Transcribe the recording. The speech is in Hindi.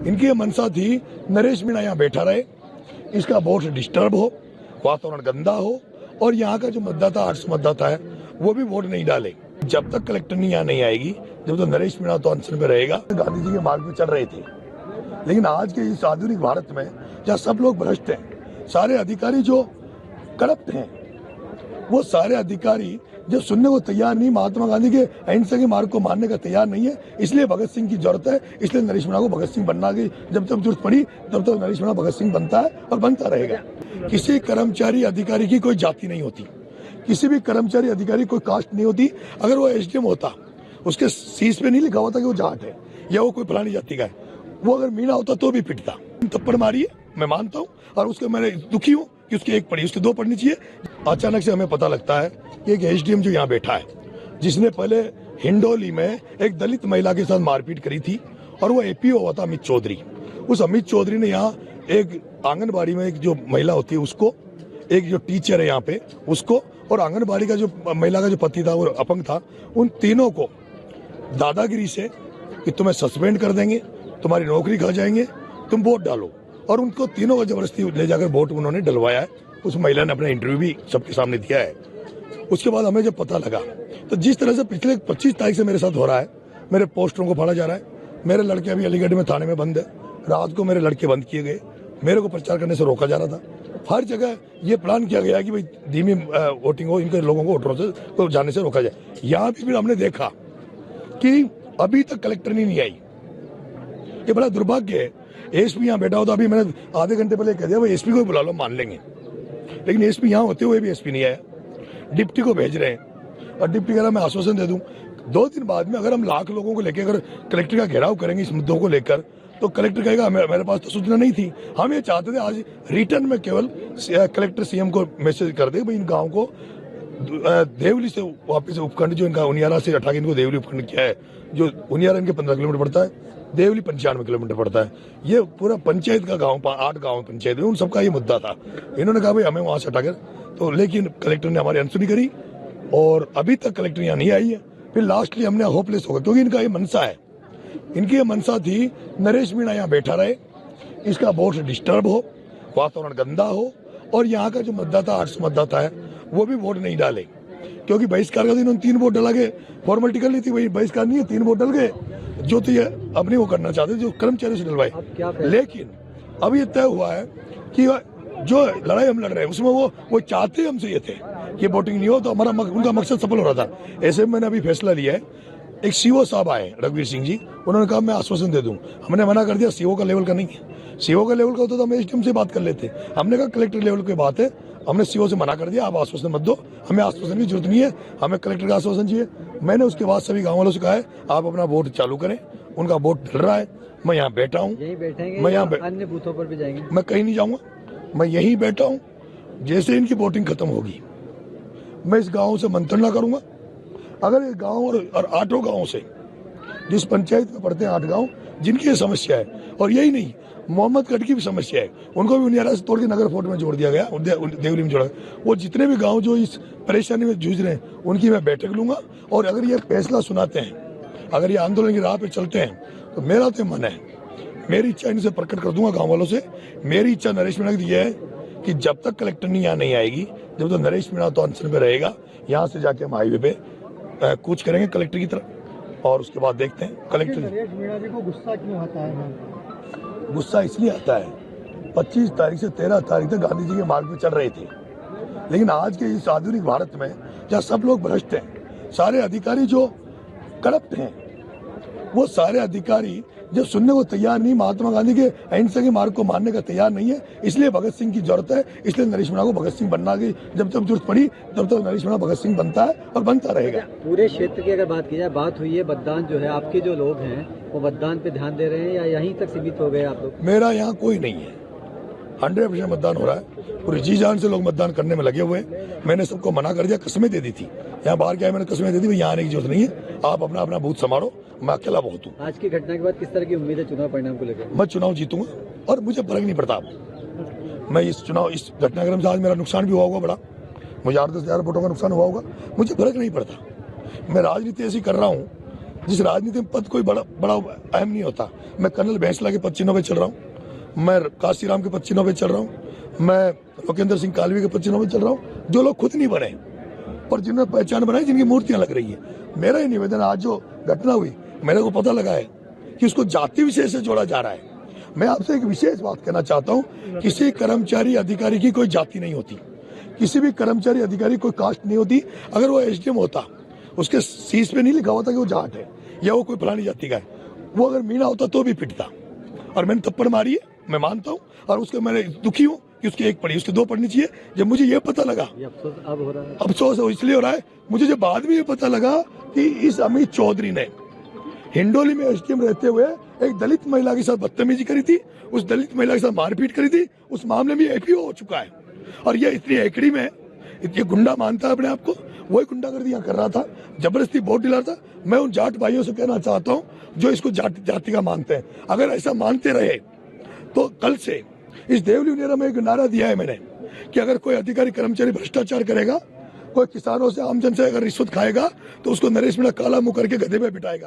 इनकी ये मंशा थी नरेश मीणा यहाँ बैठा रहे, इसका वोट डिस्टर्ब हो, वातावरण गंदा हो और यहाँ का जो मतदाता 800 मतदाता है वो भी वोट नहीं डाले। जब तक कलेक्टर यहाँ नहीं आएगी, जब तक नरेश मीणा तो अनशन पे रहेगा। गांधी जी के मार्ग पे चल रहे थे, लेकिन आज के इस आधुनिक भारत में जहाँ सब लोग भ्रष्ट हैं, सारे अधिकारी जो करप्ट हैं, वो सारे अधिकारी जो सुनने को तैयार नहीं, महात्मा गांधी के अहिंसा के मार्ग को मानने का तैयार नहीं है, इसलिए भगत सिंह की जरूरत है। इसलिए नरेश मीणा को भगत सिंह बनना की जब तक जरूरत पड़ी तब तक नरेश मीणा भगत सिंह बनता है और बनता रहेगा। किसी कर्मचारी अधिकारी की कोई जाति नहीं होती, किसी भी कर्मचारी अधिकारी कोई कास्ट नहीं होती। अगर वो एसडीएम होता, उसके शीश पे नहीं लिखा होता कि वो जाट है या वो कोई फलानी जाति का है, वो अगर मीणा होता तो भी पिटता। थप्पड़ मारी है, मैं मानता हूँ, और उसके मैं दुखी हूँ कि उसकी एक पड़ी, उसकी दो पढ़नी चाहिए। अचानक से हमें पता लगता है कि एक एसडीएम जो यहाँ बैठा है, जिसने पहले हिंडोली में एक दलित महिला के साथ मारपीट करी थी, और वो एपीओ हुआ था अमित चौधरी। उस अमित चौधरी ने यहाँ एक आंगनबाड़ी में एक जो महिला होती है उसको, एक जो टीचर है यहाँ पे उसको, और आंगनबाड़ी का जो महिला का जो पति था वो अपंग था, उन तीनों को दादागिरी से कि तुम्हें सस्पेंड कर देंगे, तुम्हारी नौकरी खा जाएंगे, तुम वोट डालो, और उनको तीनों को जबरदस्ती ले जाकर वोट उन्होंने डलवाया है। उस महिला ने अपना इंटरव्यू भी सबके सामने दिया है। उसके बाद हमें जब पता लगा, तो जिस तरह से पिछले 25 तारीख से मेरे साथ हो रहा है, मेरे पोस्टरों को फाड़ा जा रहा है, मेरे लड़के अभी अलीगढ़ में थाने में बंद है, रात को मेरे लड़के बंद किए गए, मेरे को प्रचार करने से रोका जा रहा था। हर जगह ये प्लान किया गया कि भाई धीमी वोटिंग हो, इनके लोगों को वोटरों से तो जाने से रोका जाए। यहाँ भी फिर हमने देखा कि अभी तक कलेक्टर नहीं आई। ये बड़ा दुर्भाग्य है। एसपी यहाँ बैठा होता, अभी मैंने आधे घंटे पहले कह दिया भाई एसपी को बुला लो, मान लेंगे, लेकिन एसपी यहाँ होते हुए भी एसपी नहीं आया। डिप्टी को भेज रहे हैं, और डिप्टी कह रहा मैं आश्वासन दे दूं 2 दिन बाद में, अगर हम लाख लोगों को लेकर अगर कलेक्टर का घेराव करेंगे इस मुद्दों को लेकर, तो कलेक्टर कहेगा मेरे पास तो सूचना नहीं थी। हम ये चाहते थे आज रिटर्न में केवल कलेक्टर सीएम को मैसेज कर दे भाई इन गाँव को देवली से वापिस उपखंड जो इनका उनियारा से हटा के इनको देवली उपखंड किया है, जो उनियारा इनके 15 किलोमीटर पड़ता है, देवली 95 किलोमीटर पड़ता है। ये पूरा पंचायत का गांव, 8 गांव पंचायत में, उन सबका ये मुद्दा था। इन्होंने कहा भाई हमें वहां से हटाकर, तो लेकिन कलेक्टर ने हमारी अनसुनी करी और अभी तक कलेक्टर यहाँ नहीं आई है। फिर लास्टली हमने होपलेस हो गए, क्योंकि इनका ये मनसा है, इनकी ये मनसा थी नरेश मीणा यहाँ बैठा रहे, इसका वोट डिस्टर्ब हो, वातावरण गंदा हो और यहाँ का जो मतदाता 800 मतदाता है वो भी वोट नहीं डाले। क्योंकि बहिष्कार का दिन 3 वोट डला गए, फॉर्मेलिटी कर ली थी, वही बहिष्कार नहीं है, 3 वोट डल गए, जो तो ये अपने वो करना चाहते जो कर्मचारियों से डलवाए। लेकिन अब ये तय हुआ है कि जो लड़ाई हम लड़ रहे हैं उसमें वो चाहते हमसे ये थे कि वोटिंग नहीं हो, तो हमारा उनका मकसद सफल हो रहा था। ऐसे में मैंने अभी फैसला लिया है, एक सीओ साहब आए रघुवीर सिंह जी, उन्होंने कहा मैं आश्वासन दे दूं। हमने मना कर दिया, सीओ का लेवल का नहीं है, सीओ का लेवल का होता तो हम एसडीएम से बात कर लेते। हमने कहा कलेक्टर लेवल की बात है, हमने सीओ से मना कर दिया, आप आश्वासन मत दो, हमें आश्वासन की जरूरत नहीं है, हमें कलेक्टर का आश्वासन चाहिए। मैंने उसके बाद सभी गाँव वालों से कहा है आप अपना वोट चालू करें, उनका वोट डल रहा है, मैं यहाँ बैठा हूँ, मैं यहाँ अन्य बूथों पर भी जाएंगे, मैं कहीं नहीं जाऊँगा, मैं यहीं बैठा हूँ। जैसे इनकी वोटिंग खत्म होगी मैं इस गाँव से मंत्रणा करूंगा। अगर इस गाँव और 8 गाँव से, जिस पंचायत में पड़ते हैं 8 गाँव जिनकी ये समस्या है, और यही नहीं मोहम्मदगढ़ की भी समस्या है, उनको भी उनियारा से तोड़ के नगर फोर्ट में जोड़ दिया गया, देवली में जोड़ा। वो जितने भी गांव जो इस परेशानी में जूझ रहे हैं उनकी मैं बैठक लूंगा, और अगर ये फैसला सुनाते हैं, अगर ये आंदोलन की राह पे चलते हैं, तो मेरा तो मन है, मेरी इच्छा इनसे प्रकट कर दूंगा गाँव वालों से। मेरी इच्छा नरेश मीणा की ये है कि जब तक कलेक्टर यहाँ नहीं आएगी, जब तक नरेश मीणा तो अनशन पे रहेगा, यहाँ से जाके हम हाईवे पे कूच करेंगे कलेक्टर की तरफ, और उसके बाद देखते हैं कलेक्टर। नरेश मीणा जी को गुस्सा क्यों आता है? गुस्सा इसलिए आता है, 25 तारीख से 13 तारीख तक गांधी जी के मार्ग पे चल रहे थे, लेकिन आज के इस आधुनिक भारत में जहाँ सब लोग भ्रष्ट हैं, सारे अधिकारी जो करप्ट हैं, वो सारे अधिकारी जो सुनने को तैयार नहीं, महात्मा गांधी के अहिंसा के मार्ग को मानने का तैयार नहीं है, इसलिए भगत सिंह की जरूरत है। इसलिए नरेश मीणा को भगत सिंह बनना की जब तक जरूरत पड़ी तब तक नरेश मीणा भगत सिंह बनता है और बनता रहेगा। पूरे क्षेत्र की अगर बात की जाए, बात हुई है मतदान जो है, आपके जो लोग हैं वो मतदान पे ध्यान दे रहे हैं या यहीं तक सीमित हो गए आप लोग? मेरा यहाँ कोई नहीं है, 100% मतदान हो रहा है, पूरी जी जान से लोग मतदान करने में लगे हुए हैं। मैंने सबको मना कर दिया, कसमें दे दी थी, यहाँ बाहर क्या है मैंने कसमें दे दी, यहाँ आने की जरूरत नहीं है, आप अपना अपना बूथ संभालो, मैं अकेला बहुत हूँ। आज की घटना के बाद किस तरह की उम्मीद है चुनाव परिणाम को लेकर? मैं चुनाव जीतूंगा और मुझे फर्क नहीं पड़ता। मैं इस घटनाक्रम से आज मेरा नुकसान भी हुआ होगा बड़ा, मुझे 8-10 हज़ार वोटों का नुकसान हुआ होगा, मुझे फर्क नहीं पड़ता। मैं राजनीति ऐसी कर रहा हूँ जिस राजनीति में पद कोई बड़ा बड़ा अहम नहीं होता। मैं कर्नल बैंसला के पद चिन्हों पे चल रहा हूँ, मैं काशीराम के पद चिन्हों पे चल रहा हूँ, मैं लोकेंद्र सिंह कालवी के पद चिन्हों पे चल रहा हूँ, जो लोग खुद नहीं बने पर जिन्होंने पहचान बनाई, जिनकी मूर्तियां लग रही है। मेरा ही निवेदन, आज जो घटना हुई मेरे को पता लगा है कि उसको जाति विशेष से जोड़ा जा रहा है। मैं आपसे एक विशेष बात कहना चाहता हूँ, किसी कर्मचारी अधिकारी की कोई जाति नहीं होती, किसी भी कर्मचारी अधिकारी कोई कास्ट नहीं होती। अगर वो एसडीएम होता, उसके शीश पे नहीं लिखा होता कि वो जाट है या वो कोई फलानी जाति का है, वो अगर मीणा होता तो भी पिटता। और मैंने थप्पड़ मारी है, मैं मानता हूँ, और उसके मैं दुखी हूँ कि उसकी एक पड़ी, उसके दो पड़नी चाहिए। जब मुझे ये पता लगा, ये अफसोस अब हो रहा है। अफसोस इसलिए हो रहा है मुझे, जब बाद में ये पता लगा कि इस अमित चौधरी ने हिंडोली में एसडीएम रहते हुए एक दलित महिला के साथ बदतमीजी करी थी, उस दलित महिला के साथ मारपीट करी थी, उस मामले में एपीओ हो चुका है। और ये इतनी एकड़ी में ये गुंडा मानता है अपने आप को, वही गुंडागर्दी यहाँ कर रहा था, जबरदस्ती वोट दिला था। मैं उन जाट भाइयों से कहना चाहता हूँ जो इसको जाति का मानते हैं, अगर ऐसा मानते रहे तो कल से इस देवली उनियारा में एक नारा दिया है मैंने कि अगर कोई अधिकारी कर्मचारी भ्रष्टाचार करेगा, कोई किसानों से, आमजन से अगर रिश्वत खाएगा, तो उसको नरेश मीणा काला मुंह करके गधे पे बिठाएगा।